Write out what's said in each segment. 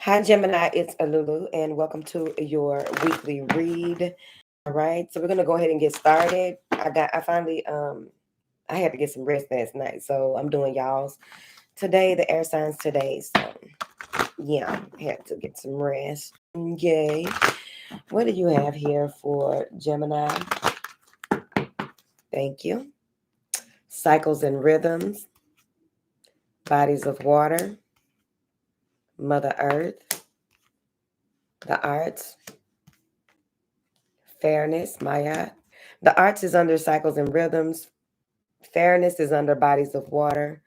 Hi, Gemini. It's Alulu, and welcome to your weekly read. All right, so we're gonna go ahead and get started. I finally I had to get some rest last night, so I'm doing y'all's today. The air signs today, so yeah, I had to get some rest. Yay! What do you have here for Gemini? Thank you. Cycles and rhythms, bodies of water, Mother Earth, the arts, fairness, Maya. The arts is under cycles and rhythms. Fairness is under bodies of water,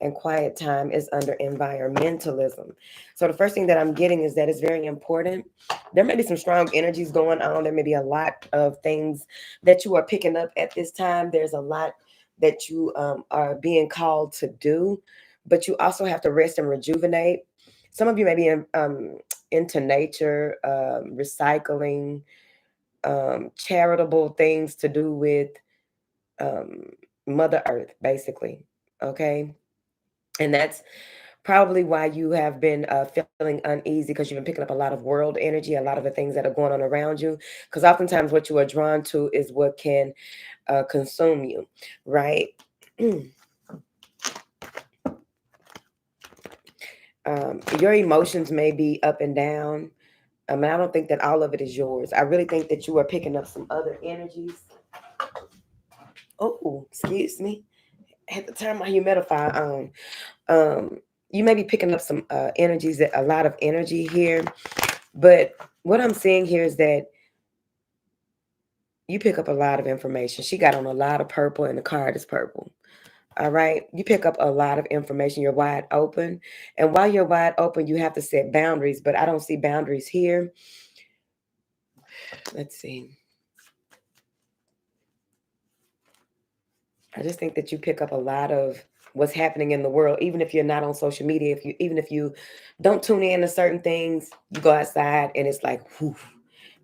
and quiet time is under environmentalism. So the first thing that I'm getting is that it's very important. There may be some strong energies going on. There may be a lot of things that you are picking up at this time. There's a lot that you are being called to do, but you also have to rest and rejuvenate. Some of you may be into nature, recycling, charitable things to do with um, Mother Earth, basically. Okay. And that's probably why you have been feeling uneasy because you've been picking up a lot of world energy, a lot of the things that are going on around you. Because oftentimes what you are drawn to is what can consume you, right? Your emotions may be up and down. And I don't think that all of it is yours. I really think that you are picking up some other energies. Oh, excuse me. I had to turn my humidifier on. You may be picking up some energies, that a lot of energy here. But what I'm seeing here is that you pick up a lot of information. She got on a lot of purple, and the card is purple. All right. You pick up a lot of information. You're wide open. And while you're wide open, you have to set boundaries, but I don't see boundaries here. Let's see. I just think that you pick up a lot of what's happening in the world, even if you're not on social media. Even if you don't tune in to certain things, you go outside and it's like, whew,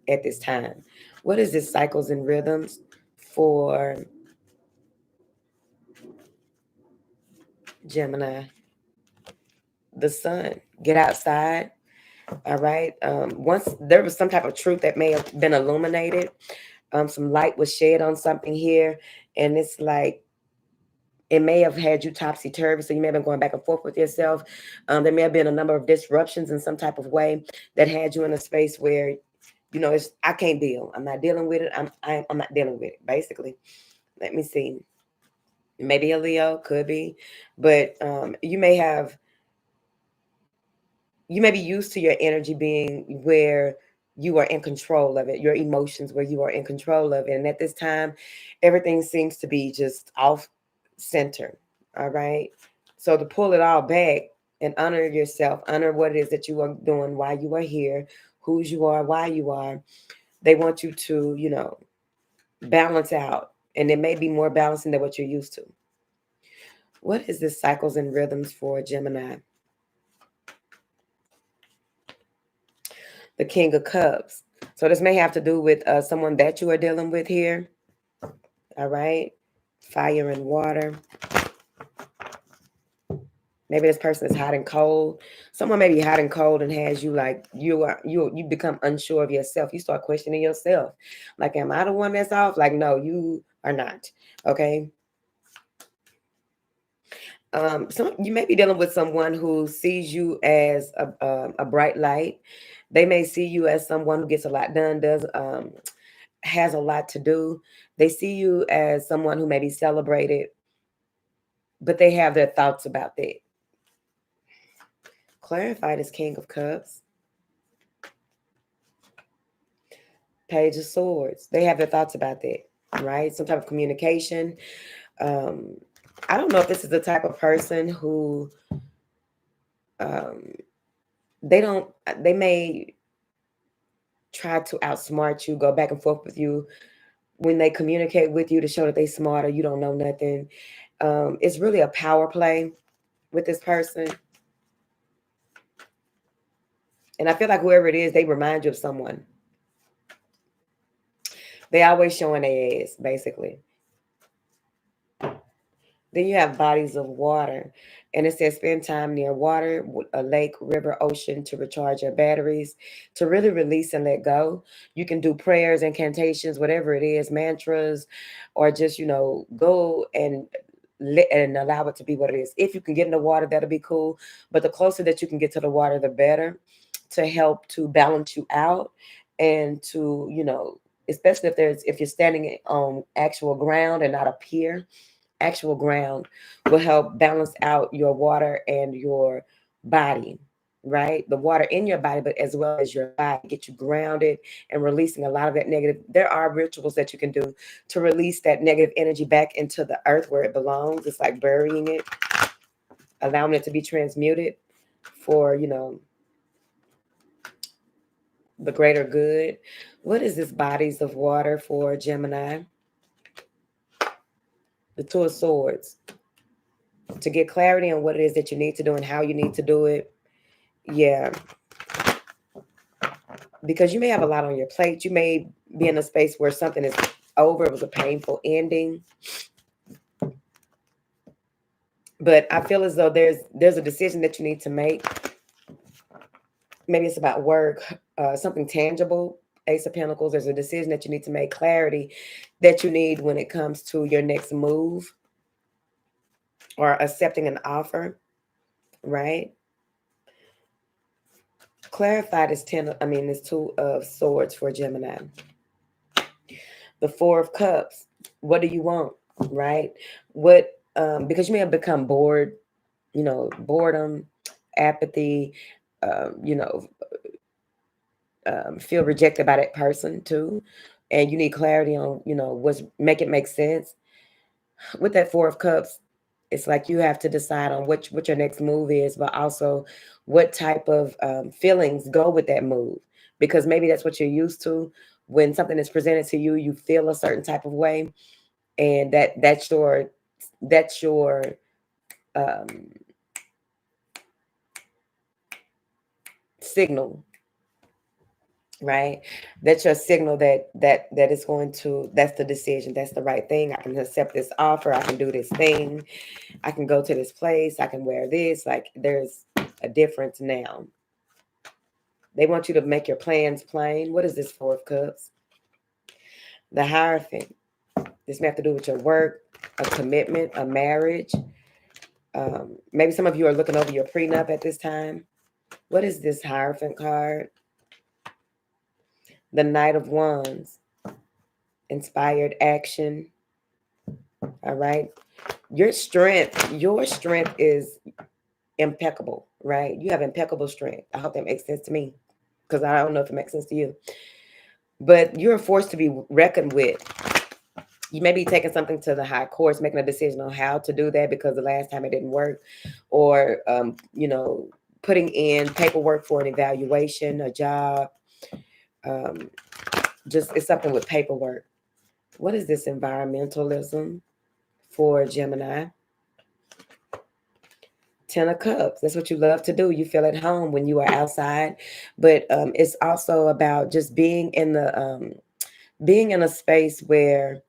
at this time. What is this cycles and rhythms for Gemini? The sun. Get outside. All right. Once there was some type of truth that may have been illuminated, some light was shed on something here, and it's like it may have had you topsy turvy. So you may have been going back and forth with yourself. There may have been a number of disruptions in some type of way that had you in a space where, it's I can't deal. I'm not dealing with it. I'm not dealing with it. Basically, let me see. Maybe a Leo, could be, but you may be used to your energy being where you are in control of it, your emotions where you are in control of it. And at this time, everything seems to be just off center. All right. So to pull it all back and honor yourself, honor what it is that you are doing, why you are here, whose you are, why you are. They want you to, balance out. And it may be more balancing than what you're used to. What is this cycles and rhythms for Gemini? The King of Cups. So this may have to do with someone that you are dealing with here. All right. Fire and water. Maybe this person is hot and cold. Someone may be hot and cold and has you like you become unsure of yourself. You start questioning yourself. Like, am I the one that's off? Like, no, you are not. Okay. So you may be dealing with someone who sees you as a bright light. They may see you as someone who gets a lot done, does has a lot to do. They see you as someone who may be celebrated, but they have their thoughts about that. Clarified as King of Cups. Page of Swords. They have their thoughts about that, right? Some type of communication. Um, I don't know if this is the type of person who um, they may try to outsmart you, go back and forth with you when they communicate with you to show that they smarter. You don't know nothing. It's really a power play with this person. And I feel like whoever it is, they remind you of someone. They always showing their ass, basically. Then you have bodies of water. And it says spend time near water, a lake, river, ocean to recharge your batteries, to really release and let go. You can do prayers, incantations, whatever it is, mantras, or just, go and let and allow it to be what it is. If you can get in the water, that'll be cool. But the closer that you can get to the water, the better, to help to balance you out and to, especially if you're standing on actual ground and not a pier. Actual ground will help balance out your water and your body, right? The water in your body, but as well as your body, get you grounded and releasing a lot of that negative. There are rituals that you can do to release that negative energy back into the earth where it belongs. It's like burying it, allowing it to be transmuted for, the greater good. What is this bodies of water for Gemini? The Two of Swords. To get clarity on what it is that you need to do and how you need to do it. Yeah, because you may have a lot on your plate. You may be in a space where something is over. It was a painful ending. But I feel as though there's a decision that you need to make. Maybe it's about work, something tangible. Ace of Pentacles. There's a decision that you need to make, clarity that you need when it comes to your next move or accepting an offer, right? Clarify this this Two of Swords for Gemini. The Four of Cups. What do you want, right? What because you may have become bored, boredom, apathy, you know, feel rejected by that person too, and you need clarity on, what's make it make sense. With that Four of Cups, it's like you have to decide on what your next move is, but also what type of feelings go with that move, because maybe that's what you're used to. When something is presented to you, you feel a certain type of way, and that's your um, signal, right? That's your signal that is going to, that's the decision, that's the right thing. I can accept this offer, I can do this thing, I can go to this place, I can wear this. Like, there's a difference now. They want you to make your plans plain. What is this Four of Cups? The Hierophant. This may have to do with your work, a commitment, a marriage. Maybe some of you are looking over your prenup at this time. What is this Hierophant card? The Knight of Wands. Inspired action. All right. Your strength is impeccable, right? You have impeccable strength. I hope that makes sense to me, because I don't know if it makes sense to you. But you're a force to be reckoned with. You may be taking something to the high courts, making a decision on how to do that because the last time it didn't work, or putting in paperwork for an evaluation, a job. Just it's something with paperwork. What is this environmentalism for Gemini? Ten of Cups. That's what you love to do. You feel at home when you are outside, but it's also about just being in a space where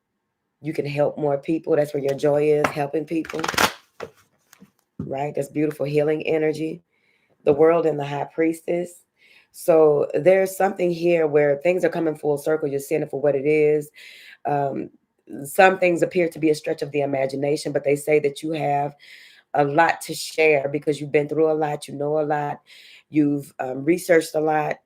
you can help more people. That's where your joy is, helping people. Right? That's beautiful healing energy. The World and the High Priestess. So there's something here where things are coming full circle. You're seeing it for what it is. Um, some things appear to be a stretch of the imagination, but they say that you have a lot to share because you've been through a lot, you know a lot, you've researched a lot,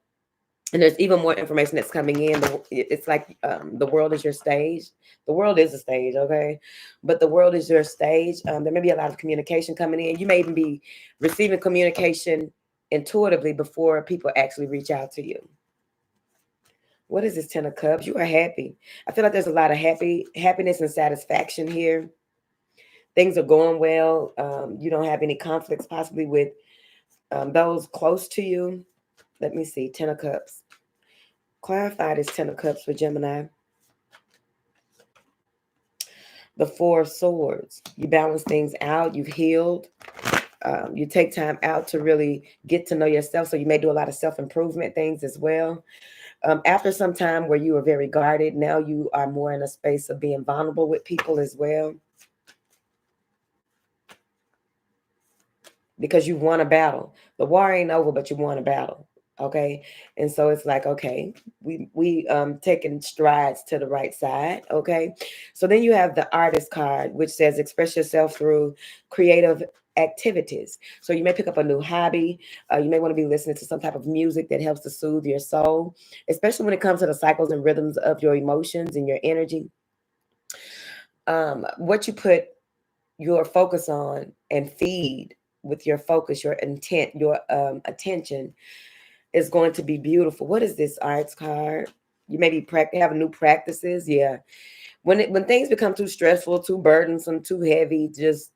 and there's even more information that's coming in. It's like the world is your stage. The world is a stage, okay? But the world is your stage. There may be a lot of communication coming in. You may even be receiving communication intuitively before people actually reach out to you. What is this Ten of Cups? You are happy. I feel like there's a lot of happiness and satisfaction here. Things are going well. You don't have any conflicts possibly with those close to you. Let me see. Ten of Cups. Clarify this Ten of Cups for Gemini. The Four of Swords. You balance things out. You've healed. You take time out to really get to know yourself. So you may do a lot of self-improvement things as well. After some time where you were very guarded, now you are more in a space of being vulnerable with people as well. because you won a battle. The war ain't over, but you won a battle. Okay. And so it's like, okay, we taking strides to the right side. Okay. So then you have the artist card, which says express yourself through creative activities. So you may pick up a new hobby. You may want to be listening to some type of music that helps to soothe your soul, especially when it comes to the cycles and rhythms of your emotions and your energy. What you put your focus on and feed with your focus, your intent, your attention is going to be beautiful. What is this arts card? You may be having new practices. Yeah. When things become too stressful, too burdensome, too heavy, just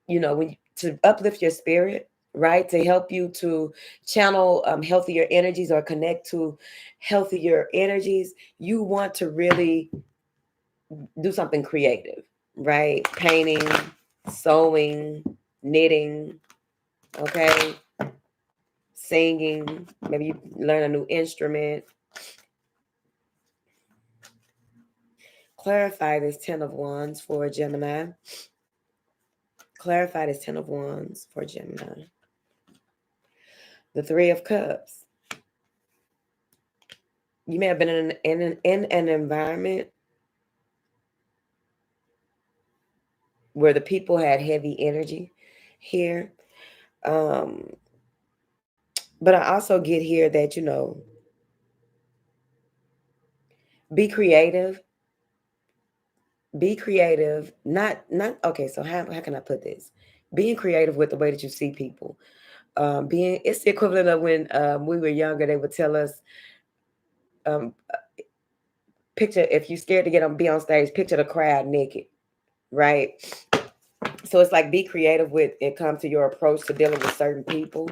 to uplift your spirit, right? To help you to channel healthier energies or connect to healthier energies, you want to really do something creative, right? Painting, sewing, knitting, okay? Singing, maybe you learn a new instrument. Clarify this 10 of Wands for Gemini. Clarify this 10 of Wands for Gemini. The 3 of Cups. You may have been in an environment where the people had heavy energy here. But I also get here that, be creative. Be creative. Not okay, so how can I put this? Being creative with the way that you see people. It's the equivalent of when we were younger, they would tell us, um, picture if you're scared to be on stage, picture the crowd naked, right? So it's like be creative with it comes to your approach to dealing with certain people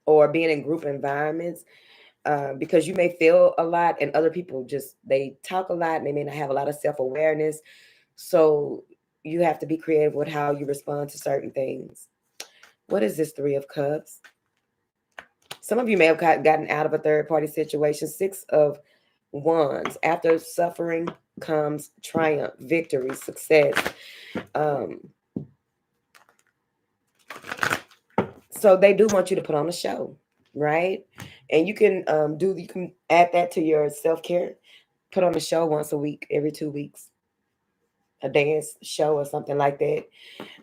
or being in group environments, because you may feel a lot and other people they talk a lot and they may not have a lot of self-awareness. So you have to be creative with how you respond to certain things. What is this 3 of Cups? Some of you may have gotten out of a third party situation. 6 of Wands. After suffering comes triumph, victory, success. Um, so they do want you to put on a show, right? And you can add that to your self-care. Put on a show once a week, every 2 weeks, a dance show or something like that.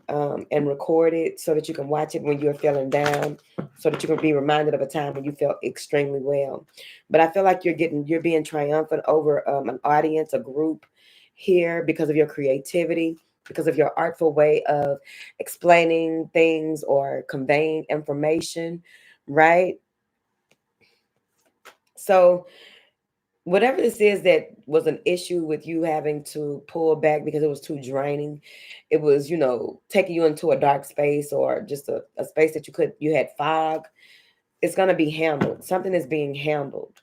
And record it so that you can watch it when you're feeling down, so that you can be reminded of a time when you felt extremely well. But I feel like you're being triumphant over an audience, a group here because of your creativity, because of your artful way of explaining things or conveying information, right? So whatever this is that was an issue with you having to pull back because it was too draining, it was taking you into a dark space or just a space that you had fog. It's going to be handled. Something is being handled.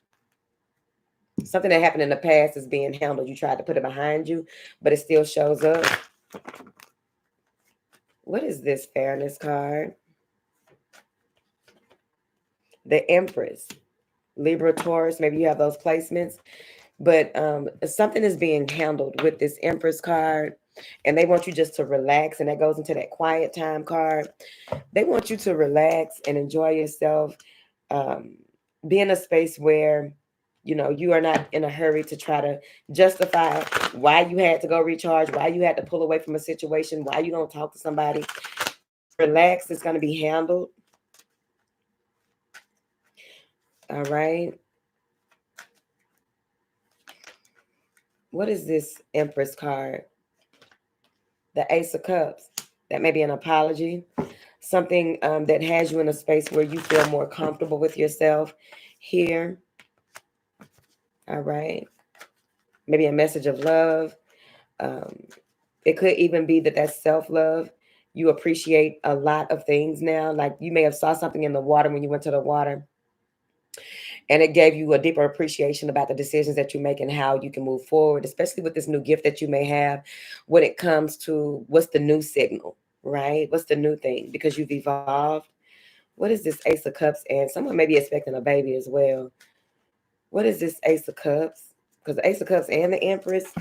Something that happened in the past is being handled. You tried to put it behind you, but it still shows up. What is this fairness card? The Empress, Libra, Taurus. Maybe you have those placements. But something is being handled with this Empress card, and they want you just to relax, and that goes into that quiet time card. They want you to relax and enjoy yourself, be in a space where you are not in a hurry to try to justify why you had to go recharge, why you had to pull away from a situation, why you don't talk to somebody. Relax. It's going to be handled. All right. What is this Empress card? The Ace of Cups. That may be an apology. Something that has you in a space where you feel more comfortable with yourself here. All right. Maybe a message of love. It could even be that that's self-love. You appreciate a lot of things now. Like you may have saw something in the water when you went to the water, and it gave you a deeper appreciation about the decisions that you make and how you can move forward, especially with this new gift that you may have when it comes to what's the new signal, right? What's the new thing? Because you've evolved. What is this Ace of Cups? And someone may be expecting a baby as well. What is this Ace of Cups? Because the Ace of Cups and the Empress,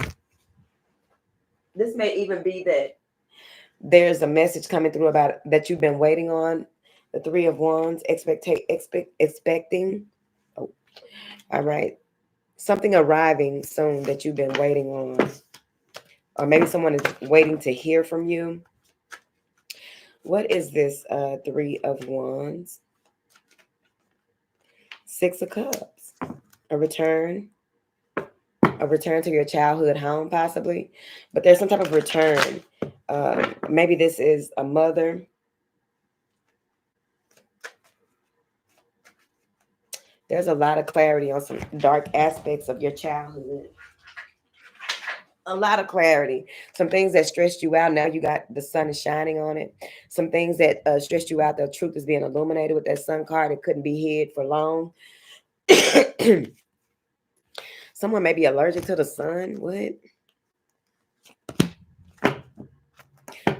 this may even be that There's a message coming through about that you've been waiting on. The Three of Wands, expecting. Oh, all right. Something arriving soon that you've been waiting on. Or maybe someone is waiting to hear from you. What is this Three of Wands? Six of Cups. A return. A return to your childhood home, possibly. But there's some type of return. Maybe this is a mother. There's a lot of clarity on some dark aspects of your childhood. A lot of clarity. Some things that stressed you out. Now you got the sun is shining on it. Some things that stressed you out. The truth is being illuminated with that sun card. It couldn't be hid for long. Someone may be allergic to the sun. What?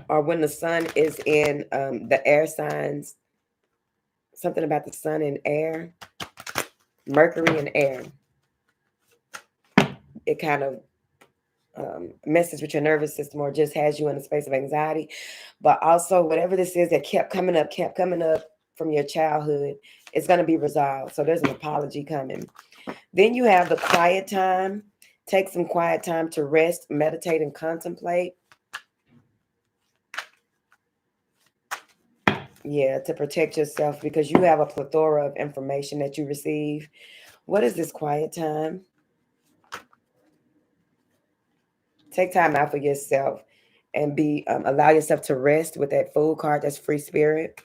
Or when the sun is in the air signs. Something about the sun and air. Mercury and air. It kind of messes with your nervous system or just has you in a space of anxiety. But also, whatever this is that kept coming up from your childhood, it's going to be resolved. So there's an apology coming. Then you have the quiet time. Take some quiet time to rest, meditate, and contemplate. Yeah, to protect yourself because you have a plethora of information that you receive. What is this quiet time? Take time out for yourself and allow yourself to rest with that Fool card. That's free spirit.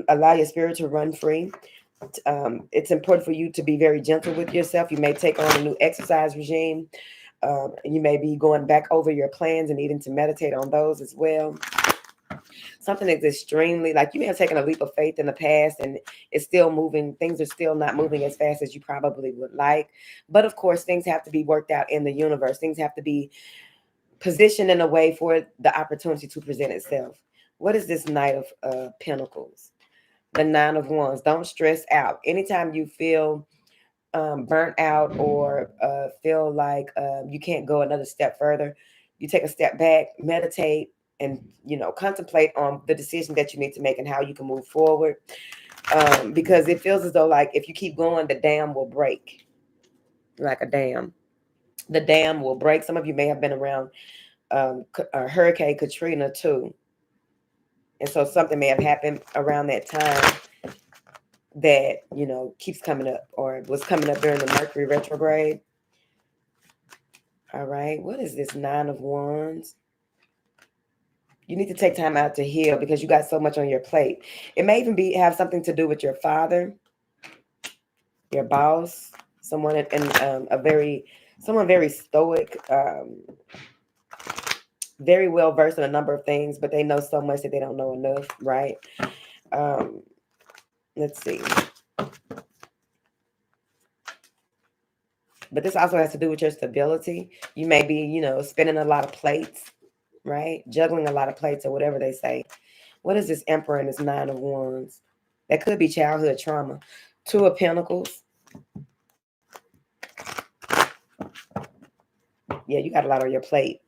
Allow your spirit to run free. It's important for you to be very gentle with yourself. You may take on a new exercise regime. You may be going back over your plans and needing to meditate on those as well. Something that's extremely, like you may have taken a leap of faith in the past and it's still moving. Things are still not moving as fast as you probably would like. But of course, things have to be worked out in the universe. Things have to be positioned in a way for the opportunity to present itself. What is this Knight of Pentacles? The Nine of Wands. Don't stress out. Anytime you feel burnt out or feel like you can't go another step further, you take a step back, meditate, and contemplate on the decision that you need to make and how you can move forward. Because it feels as though like if you keep going, the dam will break. Like a dam. The dam will break. Some of you may have been around Hurricane Katrina too. And so something may have happened around that time that, keeps coming up or was coming up during the Mercury retrograde. All right. What is this Nine of Wands? You need to take time out to heal because you got so much on your plate. It may even have something to do with your father, your boss, someone someone very stoic, very well versed in a number of things, but they know so much that they don't know enough, right? Let's see. But this also has to do with your stability. You may be, spinning a lot of plates, right? Juggling a lot of plates or whatever they say. What is this Emperor and this Nine of Wands? That could be childhood trauma. Two of Pentacles. Yeah, you got a lot on your plate.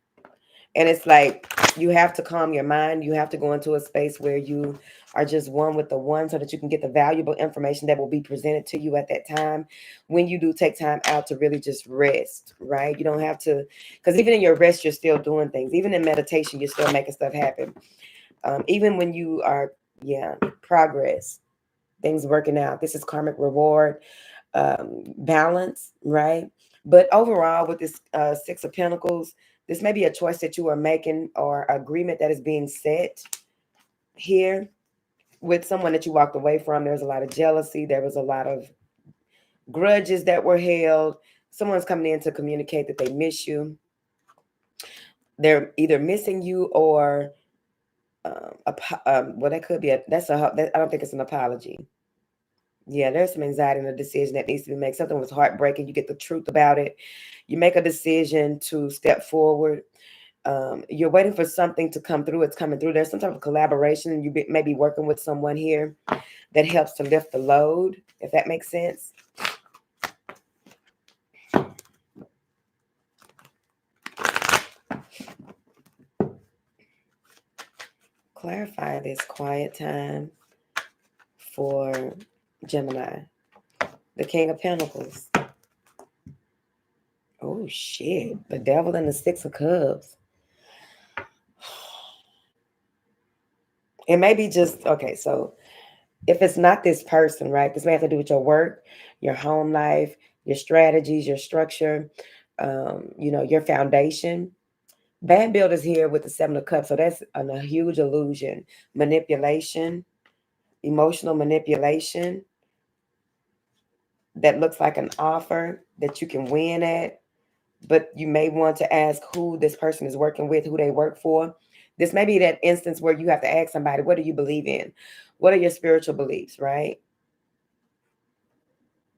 And it's like you have to calm your mind. You have to go into a space where you are just one with the one so that you can get the valuable information that will be presented to you at that time when you do take time out to really just rest, right? You don't have to, because even in your rest, you're still doing things. Even in meditation, you're still making stuff happen. Even when you are, progress, things working out. This is karmic reward, balance, right? But overall, with this Six of Pentacles, this may be a choice that you are making or agreement that is being set here with someone that you walked away from. There's a lot of jealousy. There was a lot of grudges that were held. Someone's coming in to communicate that they miss you. They're either missing you or that could be I don't think it's an apology. Yeah, there's some anxiety in the decision that needs to be made. Something was heartbreaking. You get the truth about it. You make a decision to step forward. You're waiting for something to come through. It's coming through. There's some type of collaboration. You may be working with someone here that helps to lift the load, if that makes sense. clarify this quiet time for Gemini. The King of Pentacles. Oh, shit. The Devil and the Six of Cups. It may be just, okay, so if it's not this person, right, this may have to do with your work, your home life, your strategies, your structure, your foundation. Bad builders here with the Seven of Cups. So that's a huge illusion. Manipulation, emotional manipulation that looks like an offer that you can win at. But you may want to ask who this person is working with, who they work for. This may be that instance where you have to ask somebody, what do you believe in? What are your spiritual beliefs, right?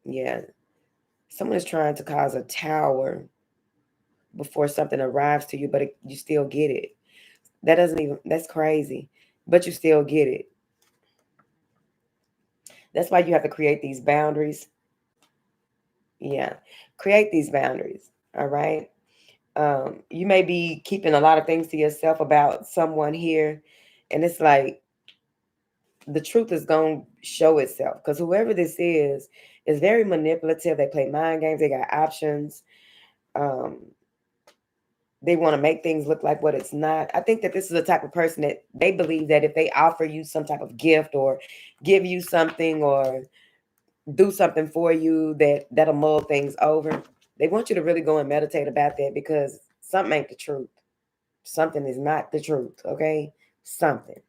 Yeah. Someone is trying to cause a tower before something arrives to you, but you still get it. That's crazy, but you still get it. That's why you have to create these boundaries. Yeah. Create these boundaries. All right. You may be keeping a lot of things to yourself about someone here. And it's like the truth is going to show itself because whoever this is very manipulative. They play mind games. They got options. Um, they want to make things look like what it's not. I think that this is the type of person that they believe that if they offer you some type of gift or give you something or do something for you, that'll mull things over. They want you to really go and meditate about that because something ain't the truth. Something is not the truth, okay? Something.